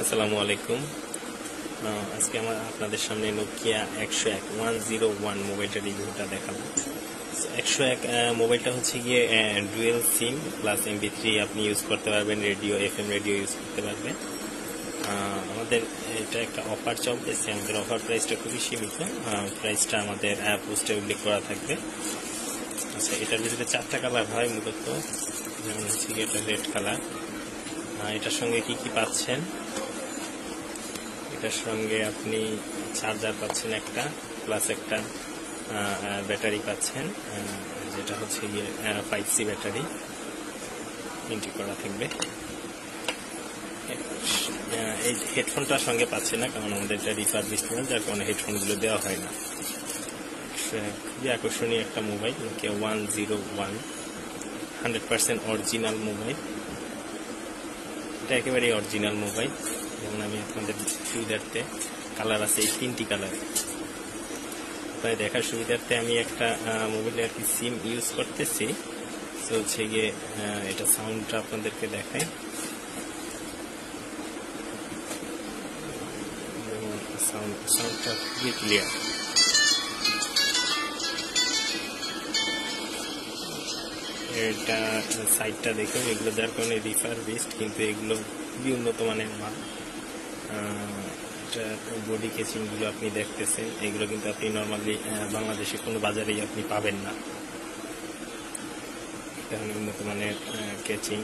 আসসালামু আলাইকুম। আজকে আমার আপনাদের সামনে নোকিয়া 101 মোবাইলটা রিভিউটা দেখাবো। 101 মোবাইলটা হচ্ছে গিয়ে ডুয়েল সিম প্লাস MP3 আপনি ইউজ করতে পারবেন, রেডিও FM রেডিও ইউজ করতে পারবেন। আমাদের এটা একটা অফার চলতেছে, আমাদের অফার প্রাইসটা খুবই সীমিত। প্রাইসটা আমাদের পোস্টে উল্লেখ করা থাকবে। আচ্ছা, এটার ভিতরে 4টা কালার হয় মূলত, যেমন হচ্ছে গিয়ে এটা রেড কালার। এটার সঙ্গে কি কি পাচ্ছেন? এটার সঙ্গে আপনি চার্জার পাচ্ছেন একটা, প্লাস একটা ব্যাটারি পাচ্ছেন, যেটা হচ্ছে গিয়ে 5C ব্যাটারি ইনটেক করা থাকবে। এই হেডফোনটার সঙ্গে পাচ্ছে না, কারণ আমাদের এটা রিফারবিশড মোবাইল, যার কারণে হেডফোনগুলো দেওয়া হয় না। খুবই আকর্ষণীয় একটা মোবাইল, নোকিয়া 101 100% অরিজিনাল মোবাইল। এটা একেবারেই অরিজিনাল মোবাইল। যেমন আমি আপনাদের সুবিধার্থে কালার আছে, এই 3টি কালার তাই দেখার সুবিধার্থে আমি একটা মোবাইলে আর কি সিম ইউজ করতেছি। তো হচ্ছে গিয়ে এটা সাউন্ডটা আপনাদেরকে দেখাই। সাউন্ডটা খুবই ক্লিয়ার। এটা সাইডটা দেখুন, এগুলো যার কারণে রিফারবিশড, কিন্তু এগুলো খুবই উন্নত মানের মাল। বডি কেচিংগুলো আপনি দেখতেছেন, এগুলো কিন্তু আপনি নর্মালি বাংলাদেশে কোনো বাজারেই আপনি পাবেন না। এটা হলো উন্নত মানের কেচিং।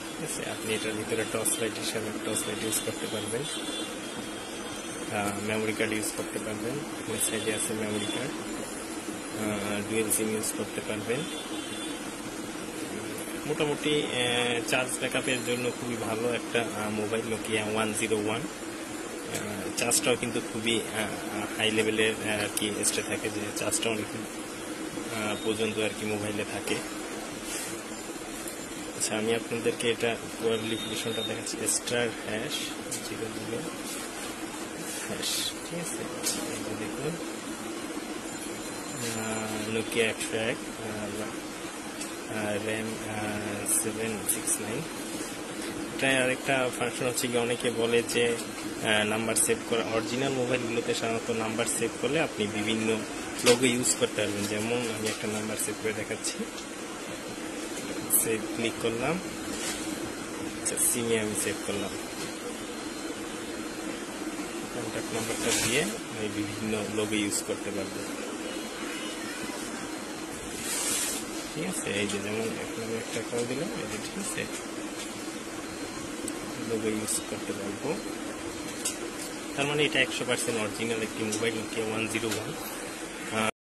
ঠিক আছে, আপনি এটার ভিতরে টর্চ লাইট হিসাবে টর্চ লাইট ইউজ করতে পারবেন, মেমোরি কার্ড ইউজ করতে পারবেন। এখানে সাইডে আছে memory card, dual SIM use করতে পারবেন। মোটামুটি চার্জ ব্যাকআপের জন্য খুবই ভালো একটা মোবাইল নোকিয়া 101। চার্জটাও কিন্তু খুবই হাই লেভেলের আর কি স্টে থাকে, যে চার্জটা অনেক পর্যন্ত আর কি মোবাইলে থাকে। আচ্ছা, আমি আপনাদেরকে এটা কোয়ালিফিকেশনটা দেখাচ্ছি। *#0 হ্যাশ, ঠিক আছে। দেখুন, নোকিয়া 101, র্যাম 769। এটা আরেকটা ফাংশন হচ্ছে কি, অনেকে বলে যে নাম্বার সেভ করা, অরিজিনাল মোবাইলগুলোতে সাধারণত নাম্বার সেভ করলে আপনি বিভিন্ন লোগো ইউজ করতে পারবেন। যেমন আমি একটা নাম্বার সেভ করে দেখাচ্ছি। সেভ ক্লিক করলাম, আচ্ছা সিমে আমি সেভ করলাম, কন্ট্যাক্ট নাম্বারটা দিয়ে আমি বিভিন্ন লোগো ইউজ করতে পারবো। ঠিক আছে, এই যে যেমন এখন আমি একটা কল দিলাম, এই যে ঠিক আছে, লোগো ইউজ করতে পারবো। তার মানে এটা 100% অরিজিনাল একটি মোবাইল, নোকিয়া 101।